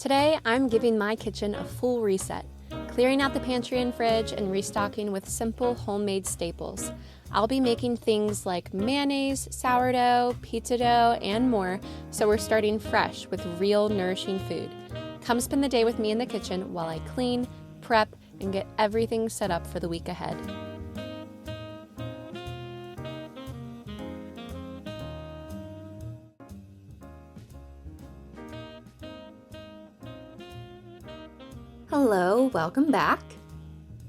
Today, I'm giving my kitchen a full reset, clearing out the pantry and fridge and restocking with simple homemade staples. I'll be making things like mayonnaise, sourdough, pizza dough, and more, so we're starting fresh with real nourishing food. Come spend the day with me in the kitchen while I clean, prep, and get everything set up for the week ahead. Hello, welcome back.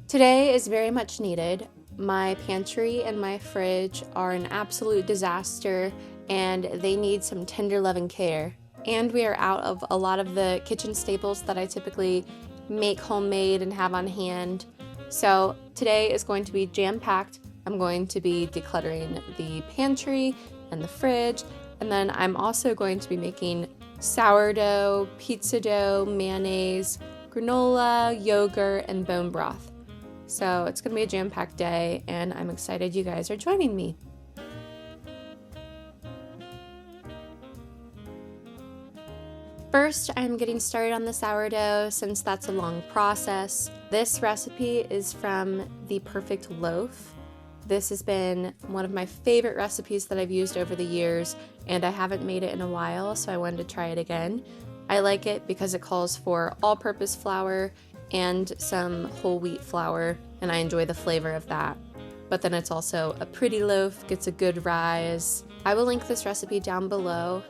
Today is very much needed. My pantry and my fridge are an absolute disaster and they need some tender love and care. And we are out of a lot of the kitchen staples that I typically make homemade and have on hand. So today is going to be jam-packed. I'm going to be decluttering the pantry and the fridge, and then I'm also going to be making sourdough, pizza dough, mayonnaise, granola, yogurt, and bone broth. So it's gonna be a jam-packed day, and I'm excited you guys are joining me. First, I'm getting started on the sourdough since that's a long process. This recipe is from The Perfect Loaf. This has been one of my favorite recipes that I've used over the years, and I haven't made it in a while, so I wanted to try it again. I like it because it calls for all-purpose flour and some whole wheat flour, and I enjoy the flavor of that. But then it's also a pretty loaf, gets a good rise. I will link this recipe down below.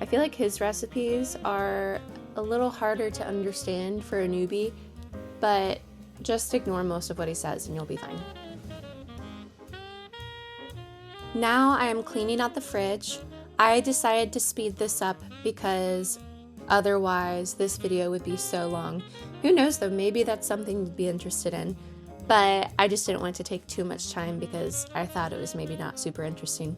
I feel like his recipes are a little harder to understand for a newbie, but just ignore most of what he says and you'll be fine. Now I am cleaning out the fridge. I decided to speed this up because otherwise this video would be so long. Who knows though, maybe that's something you'd be interested in, but I just didn't want to take too much time because I thought it was maybe not super interesting.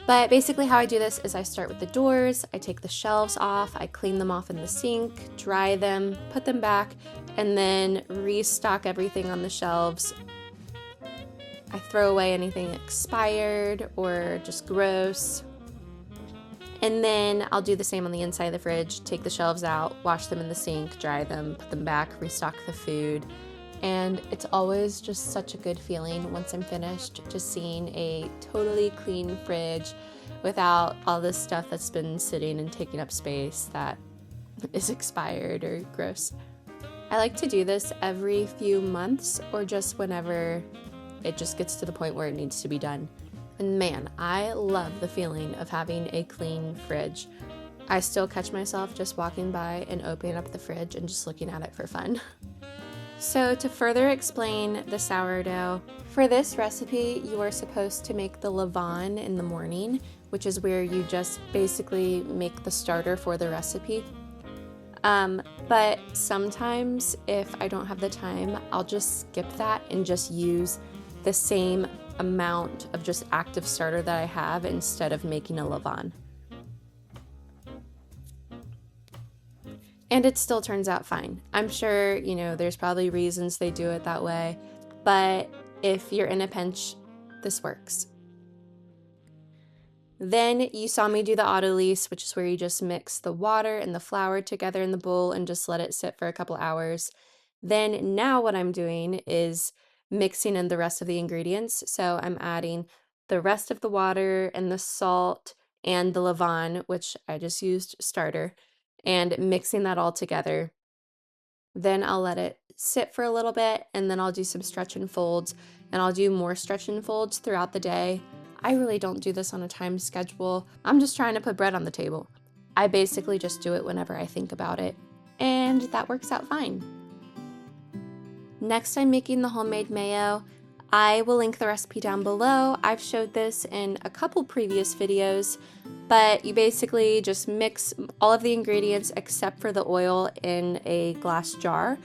But basically how I do this is I start with the doors, I take the shelves off, I clean them off in the sink, dry them, put them back, and then restock everything on the shelves. I throw away anything expired or just gross. And then I'll do the same on the inside of the fridge, take the shelves out, wash them in the sink, dry them, put them back, restock the food. And it's always just such a good feeling once I'm finished, just seeing a totally clean fridge without all this stuff that's been sitting and taking up space that is expired or gross. I like to do this every few months or just whenever it just gets to the point where it needs to be done. And man, I love the feeling of having a clean fridge. I still catch myself just walking by and opening up the fridge and just looking at it for fun. So to further explain the sourdough, for this recipe, you are supposed to make the levain in the morning, which is where you just basically make the starter for the recipe. But sometimes if I don't have the time, I'll just skip that and just use the same amount of just active starter that I have instead of making a levain. And it still turns out fine. I'm sure, there's probably reasons they do it that way, but if you're in a pinch, this works. Then you saw me do the autolyse, which is where you just mix the water and the flour together in the bowl and just let it sit for a couple hours. Then now what I'm doing is mixing in the rest of the ingredients. So I'm adding the rest of the water and the salt and the levain, which I just used starter, and mixing that all together. Then I'll let it sit for a little bit, and then I'll do some stretch and folds, and I'll do more stretch and folds throughout the day. I really don't do this on a time schedule. I'm just trying to put bread on the table. I basically just do it whenever I think about it, and that works out fine. Next, I'm making the homemade mayo. I will link the recipe down below. I've showed this in a couple previous videos, but you basically just mix all of the ingredients except for the oil in a glass jar,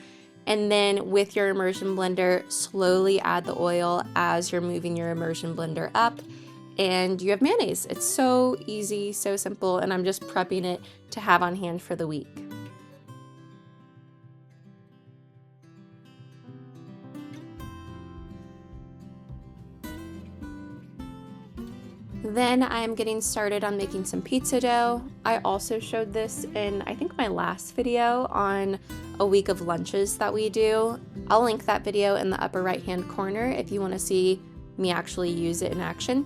and then with your immersion blender, slowly add the oil as you're moving your immersion blender up, and you have mayonnaise. It's so easy, so simple, and I'm just prepping it to have on hand for the week. Then I'm getting started on making some pizza dough. I also showed this in, I think, my last video on a week of lunches that we do. I'll link that video in the upper right hand corner if you want to see me actually use it in action.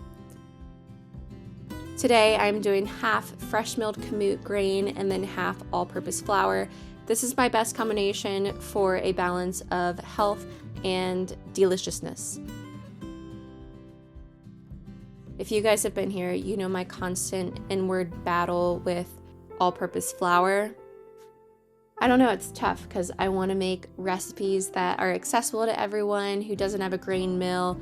Today I'm doing half fresh milled kamut grain and then half all-purpose flour. This is my best combination for a balance of health and deliciousness. If you guys have been here, you know my constant inward battle with all-purpose flour. I don't know, it's tough because I want to make recipes that are accessible to everyone who doesn't have a grain mill,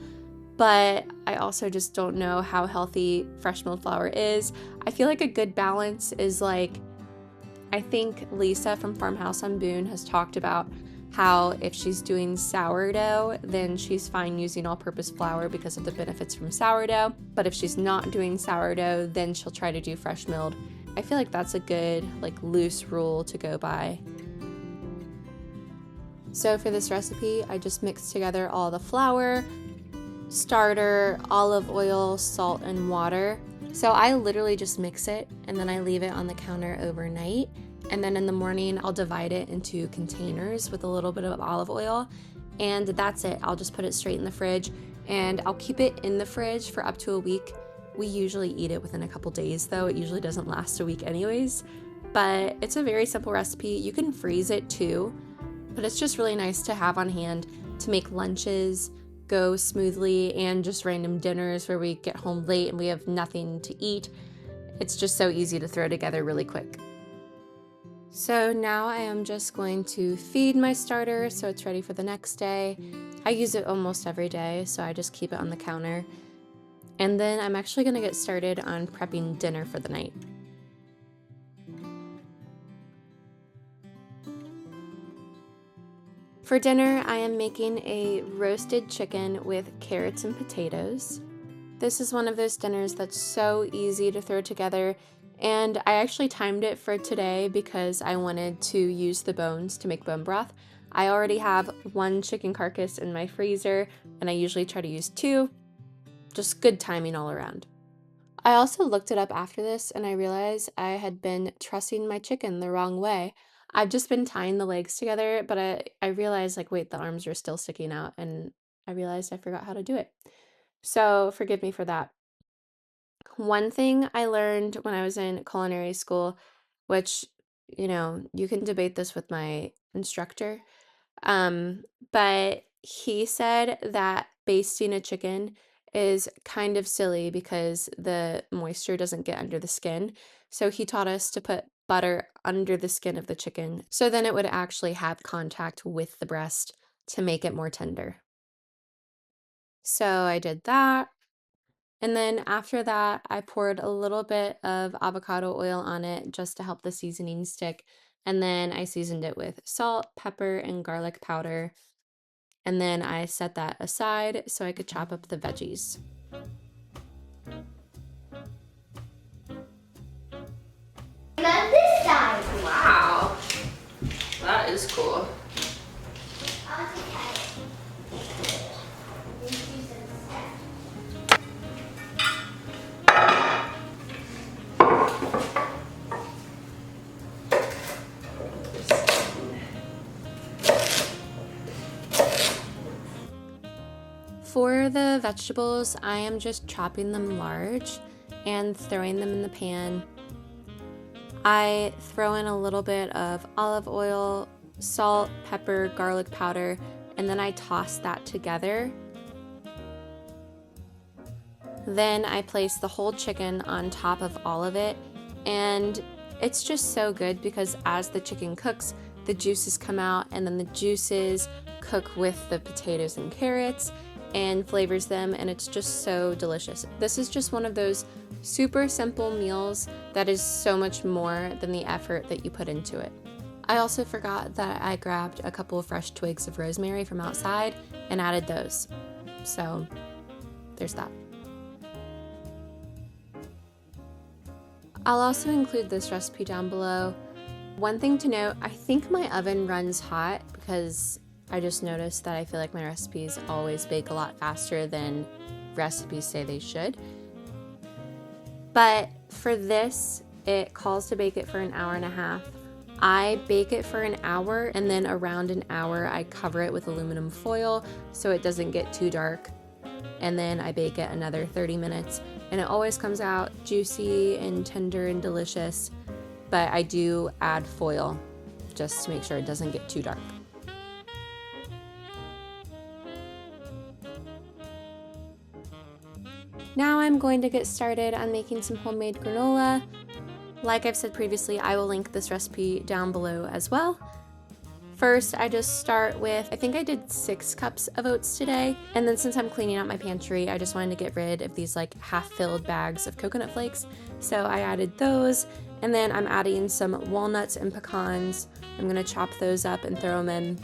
but I also just don't know how healthy fresh milled flour is. I feel like a good balance is like, I think Lisa from Farmhouse on Boone has talked about how if she's doing sourdough, then she's fine using all-purpose flour because of the benefits from sourdough. But if she's not doing sourdough, then she'll try to do fresh milled. I feel like that's a good, loose rule to go by. So for this recipe, I just mixed together all the flour, starter, olive oil, salt, and water. So I literally just mix it and then I leave it on the counter overnight. And then in the morning, I'll divide it into containers with a little bit of olive oil. And that's it. I'll just put it straight in the fridge and I'll keep it in the fridge for up to a week. We usually eat it within a couple days though. It usually doesn't last a week anyways. But it's a very simple recipe. You can freeze it too, but it's just really nice to have on hand to make lunches go smoothly and just random dinners where we get home late and we have nothing to eat. It's just so easy to throw together really quick. So now I am just going to feed my starter so it's ready for the next day. I use it almost every day, so I just keep it on the counter. And then I'm actually going to get started on prepping dinner for the night. For dinner, I am making a roasted chicken with carrots and potatoes. This is one of those dinners that's so easy to throw together, and I actually timed it for today because I wanted to use the bones to make bone broth. I already have one chicken carcass in my freezer, and I usually try to use 2. Just good timing all around. I also looked it up after this, and I realized I had been trussing my chicken the wrong way. I've just been tying the legs together, but I realized, wait, the arms are still sticking out, and I realized I forgot how to do it. So forgive me for that. One thing I learned when I was in culinary school, which, you can debate this with my instructor, but he said that basting a chicken is kind of silly because the moisture doesn't get under the skin. So he taught us to put butter under the skin of the chicken so then it would actually have contact with the breast to make it more tender. So I did that. And then after that, I poured a little bit of avocado oil on it just to help the seasoning stick. And then I seasoned it with salt, pepper, and garlic powder. And then I set that aside so I could chop up the veggies. On this side. Wow, that is cool. For the vegetables, I am just chopping them large and throwing them in the pan. I throw in a little bit of olive oil, salt, pepper, garlic powder, and then I toss that together. Then I place the whole chicken on top of all of it, and it's just so good because as the chicken cooks, the juices come out, and then the juices cook with the potatoes and carrots and flavors them, and it's just so delicious. This is just one of those super simple meals that is so much more than the effort that you put into it. I also forgot that I grabbed a couple of fresh twigs of rosemary from outside and added those. So there's that. I'll also include this recipe down below. One thing to note, I think my oven runs hot because I just noticed that I feel like my recipes always bake a lot faster than recipes say they should. But for this, it calls to bake it for an hour and a half. I bake it for an hour, and then around an hour I cover it with aluminum foil so it doesn't get too dark. And then I bake it another 30 minutes, and it always comes out juicy and tender and delicious. But I do add foil just to make sure it doesn't get too dark. Now I'm going to get started on making some homemade granola. Like I've said previously, I will link this recipe down below as well. First, I just start with, I think I did 6 cups of oats today. And then since I'm cleaning out my pantry, I just wanted to get rid of these like half-filled bags of coconut flakes. So I added those, and then I'm adding some walnuts and pecans. I'm gonna chop those up and throw them in.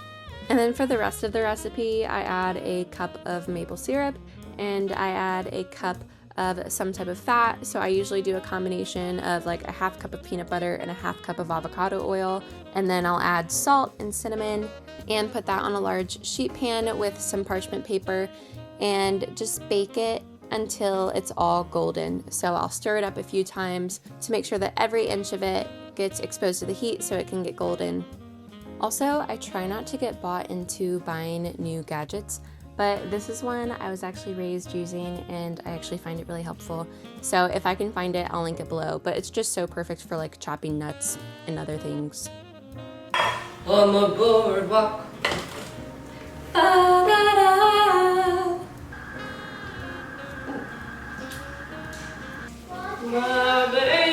And then for the rest of the recipe, I add a cup of maple syrup, and I add a cup of some type of fat. So I usually do a combination of like a half cup of peanut butter and a half cup of avocado oil, and then I'll add salt and cinnamon and put that on a large sheet pan with some parchment paper and just bake it until it's all golden. So I'll stir it up a few times to make sure that every inch of it gets exposed to the heat so it can get golden. Also, I try not to get bought into buying new gadgets, but this is one I was actually raised using and I actually find it really helpful. So if I can find it, I'll link it below, but it's just so perfect for like chopping nuts and other things. On the boardwalk. My baby.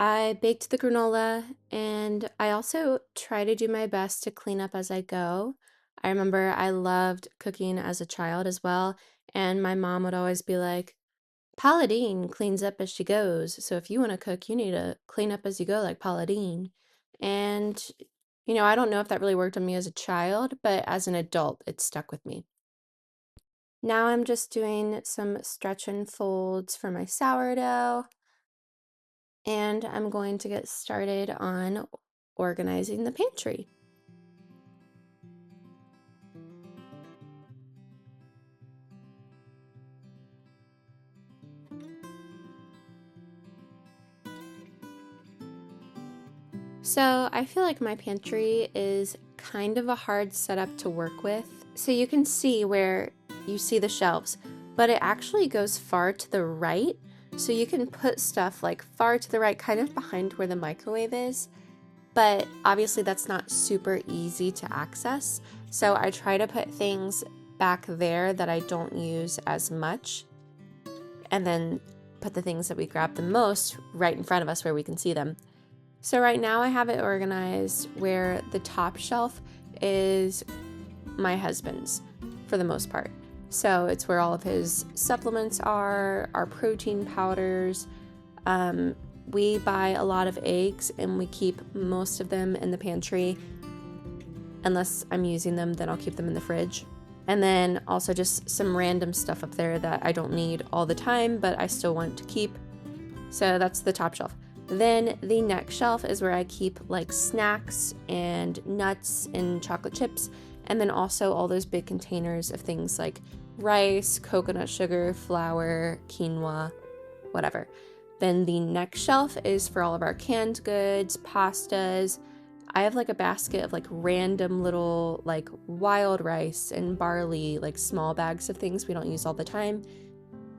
I baked the granola, and I also try to do my best to clean up as I go. I remember I loved cooking as a child as well, and my mom would always be like, Pauladine cleans up as she goes, so if you want to cook, you need to clean up as you go like Pauladine. And, I don't know if that really worked on me as a child, but as an adult, it stuck with me. Now I'm just doing some stretch and folds for my sourdough. And I'm going to get started on organizing the pantry. So I feel like my pantry is kind of a hard setup to work with. So you can see where you see the shelves, but it actually goes far to the right. So you can put stuff like far to the right, kind of behind where the microwave is, but obviously that's not super easy to access. So I try to put things back there that I don't use as much, and then put the things that we grab the most right in front of us where we can see them. So right now I have it organized where the top shelf is my husband's for the most part. So it's where all of his supplements are, our protein powders. We buy a lot of eggs and we keep most of them in the pantry. Unless I'm using them, then I'll keep them in the fridge. And then also just some random stuff up there that I don't need all the time, but I still want to keep. So that's the top shelf. Then the next shelf is where I keep like snacks and nuts and chocolate chips. And then also all those big containers of things like rice, coconut sugar, flour, quinoa, whatever. Then the next shelf is for all of our canned goods, pastas. I have like a basket of like random little like wild rice and barley, like small bags of things we don't use all the time.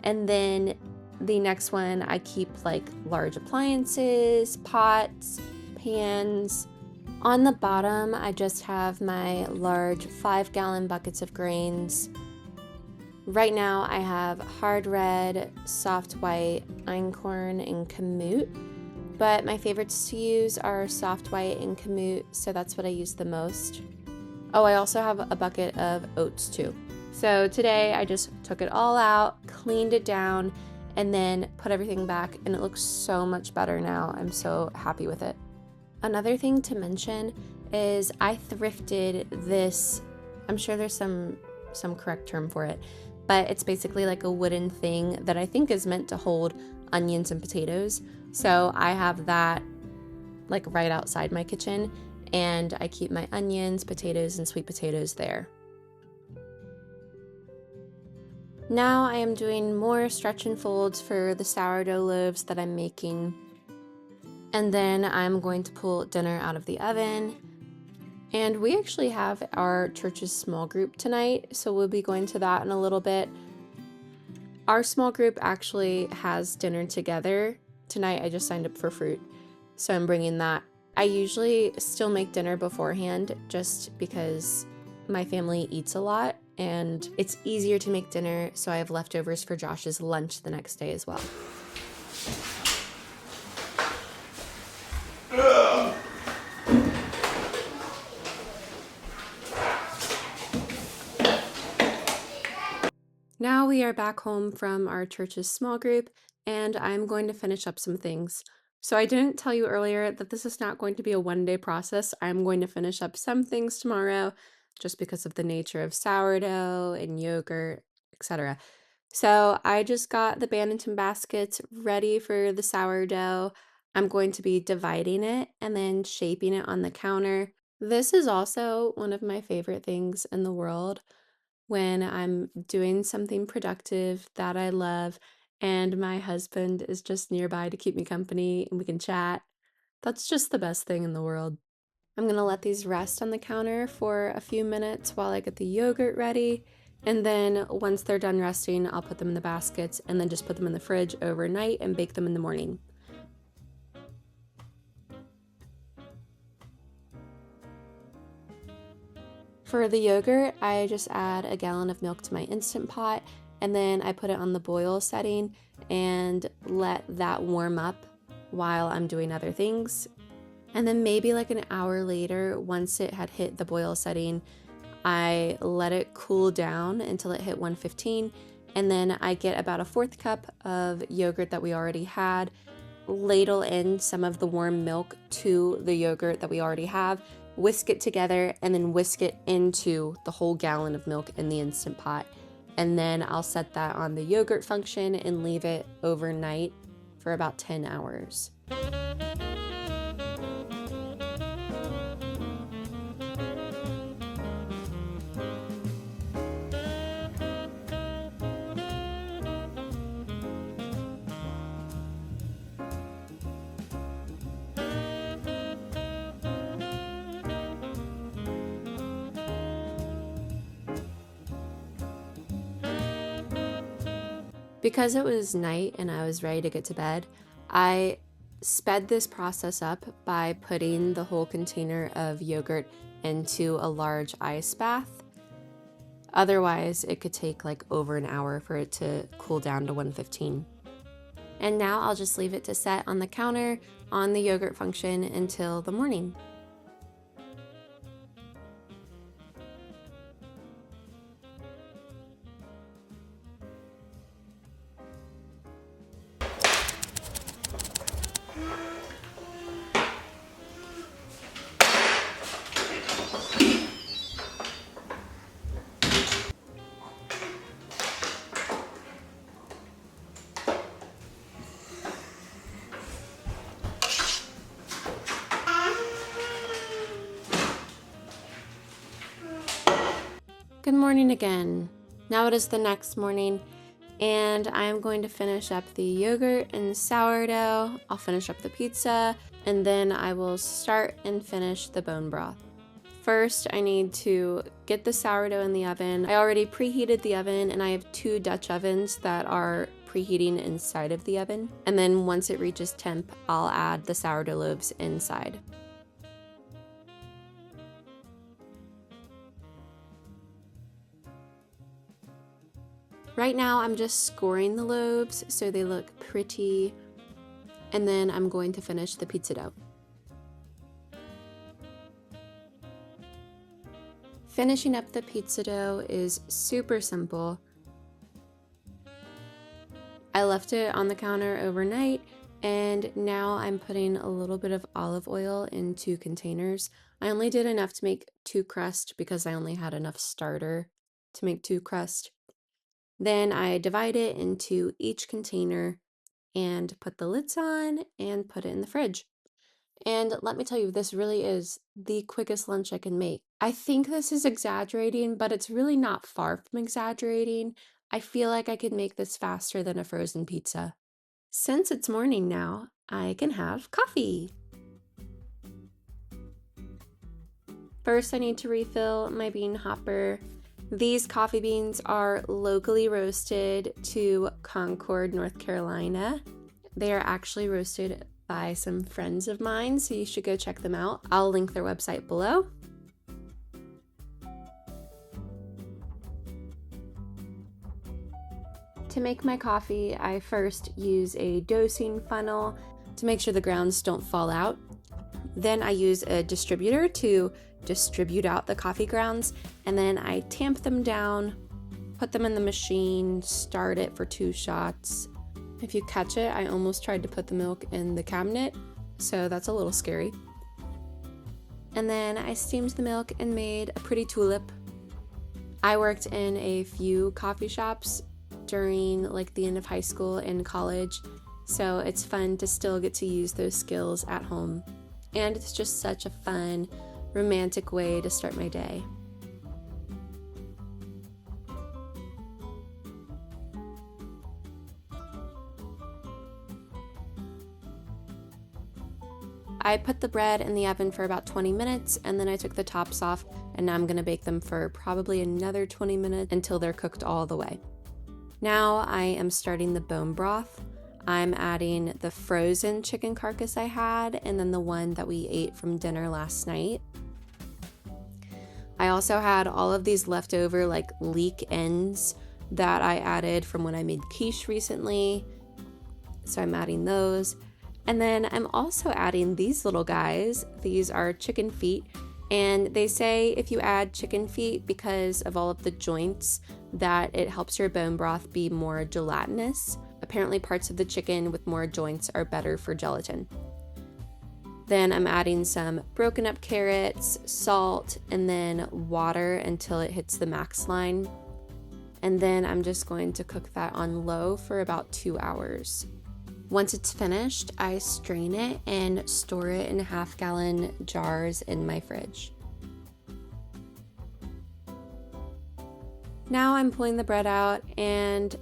And then the next one, I keep like large appliances, pots, pans. On the bottom, I just have my large 5-gallon buckets of grains. Right now, I have hard red, soft white, einkorn, and kamut. But my favorites to use are soft white and kamut, so that's what I use the most. Oh, I also have a bucket of oats too. So today, I just took it all out, cleaned it down, and then put everything back, and it looks so much better now. I'm so happy with it. Another thing to mention is I thrifted this, I'm sure there's some correct term for it, but it's basically like a wooden thing that I think is meant to hold onions and potatoes. So I have that like right outside my kitchen, and I keep my onions, potatoes, and sweet potatoes there. Now I am doing more stretch and folds for the sourdough loaves that I'm making. And then I'm going to pull dinner out of the oven. And we actually have our church's small group tonight, so we'll be going to that in a little bit. Our small group actually has dinner together. Tonight I just signed up for fruit, so I'm bringing that. I usually still make dinner beforehand just because my family eats a lot and it's easier to make dinner, so I have leftovers for Josh's lunch the next day as well. Now we are back home from our church's small group, and I'm going to finish up some things. So I didn't tell you earlier that this is not going to be a one-day process. I'm going to finish up some things tomorrow just because of the nature of sourdough and yogurt, etc. So I just got the Banneton baskets ready for the sourdough. I'm going to be dividing it and then shaping it on the counter. This is also one of my favorite things in the world, when I'm doing something productive that I love and my husband is just nearby to keep me company and we can chat. That's just the best thing in the world. I'm gonna let these rest on the counter for a few minutes while I get the yogurt ready, and then once they're done resting, I'll put them in the baskets and then just put them in the fridge overnight and bake them in the morning. For the yogurt, I just add a gallon of milk to my Instant Pot, and then I put it on the boil setting and let that warm up while I'm doing other things. And then maybe like an hour later, once it had hit the boil setting, I let it cool down until it hit 115, and then I get about a 1/4 cup of yogurt that we already had, ladle in some of the warm milk to the yogurt that we already have, whisk it together, and then whisk it into the whole gallon of milk in the Instant Pot. And then I'll set that on the yogurt function and leave it overnight for about 10 hours. Because it was night and I was ready to get to bed, I sped this process up by putting the whole container of yogurt into a large ice bath. Otherwise, it could take like over an hour for it to cool down to 115. And now I'll just leave it to set on the counter on the yogurt function until the morning. Good morning again. Now it is the next morning, and I am going to finish up the yogurt and sourdough. I'll finish up the pizza, and then I will start and finish the bone broth. First, I need to get the sourdough in the oven. I already preheated the oven, and I have 2 Dutch ovens that are preheating inside of the oven. And then once it reaches temp, I'll add the sourdough loaves inside. Right now I'm just scoring the loaves so they look pretty, and then I'm going to finish the pizza dough. Finishing up the pizza dough is super simple. I left it on the counter overnight, and now I'm putting a little bit of olive oil into containers. I only did enough to make 2 crusts because I only had enough starter to make 2 crusts. Then I divide it into each container and put the lids on and put it in the fridge. And let me tell you, this really is the quickest lunch I can make. I think this is exaggerating, but it's really not far from exaggerating. I feel like I could make this faster than a frozen pizza. Since it's morning now, I can have coffee. First, I need to refill my bean hopper. These coffee beans are locally roasted to Concord, North Carolina. They are actually roasted by some friends of mine, so you should go check them out. I'll link their website below. To make my coffee, I first use a dosing funnel to make sure the grounds don't fall out. Then I use a distributor to distribute out the coffee grounds, and then I tamp them down, put them in the machine, start it for 2 shots. If you catch it, I almost tried to put the milk in the cabinet, so that's a little scary. And then I steamed the milk and made a pretty tulip. I worked in a few coffee shops during like the end of high school and college, so it's fun to still get to use those skills at home. And it's just such a fun, romantic way to start my day. I put the bread in the oven for about 20 minutes, and then I took the tops off, and now I'm gonna bake them for probably another 20 minutes until they're cooked all the way. Now I am starting the bone broth. I'm adding the frozen chicken carcass I had, and then the one that we ate from dinner last night. I also had all of these leftover like leek ends that I added from when I made quiche recently, so I'm adding those. And then I'm also adding these little guys. These are chicken feet, and they say if you add chicken feet because of all of the joints that it helps your bone broth be more gelatinous. Apparently parts of the chicken with more joints are better for gelatin. Then I'm adding some broken up carrots, salt, and then water until it hits the max line. And then I'm just going to cook that on low for about 2 hours. Once it's finished, I strain it and store it in 1/2-gallon jars in my fridge. Now I'm pulling the bread out, and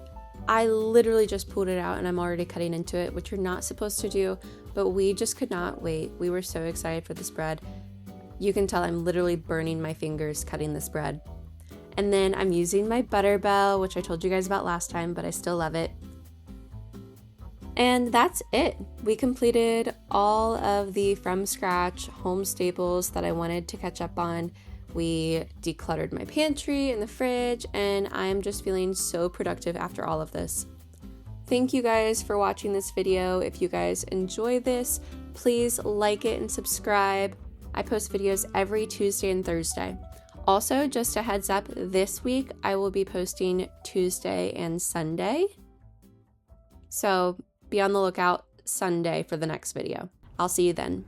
I literally just pulled it out and I'm already cutting into it, which you're not supposed to do, but we just could not wait. We were so excited for this bread. You can tell I'm literally burning my fingers cutting this bread. And then I'm using my Butterbell, which I told you guys about last time, but I still love it. And that's it. We completed all of the from scratch home staples that I wanted to catch up on. We decluttered my pantry and the fridge, and I'm just feeling so productive after all of this. Thank you guys for watching this video. If you guys enjoy this, please like it and subscribe. I post videos every Tuesday and Thursday. Also, just a heads up, this week I will be posting Tuesday and Sunday. So be on the lookout Sunday for the next video. I'll see you then.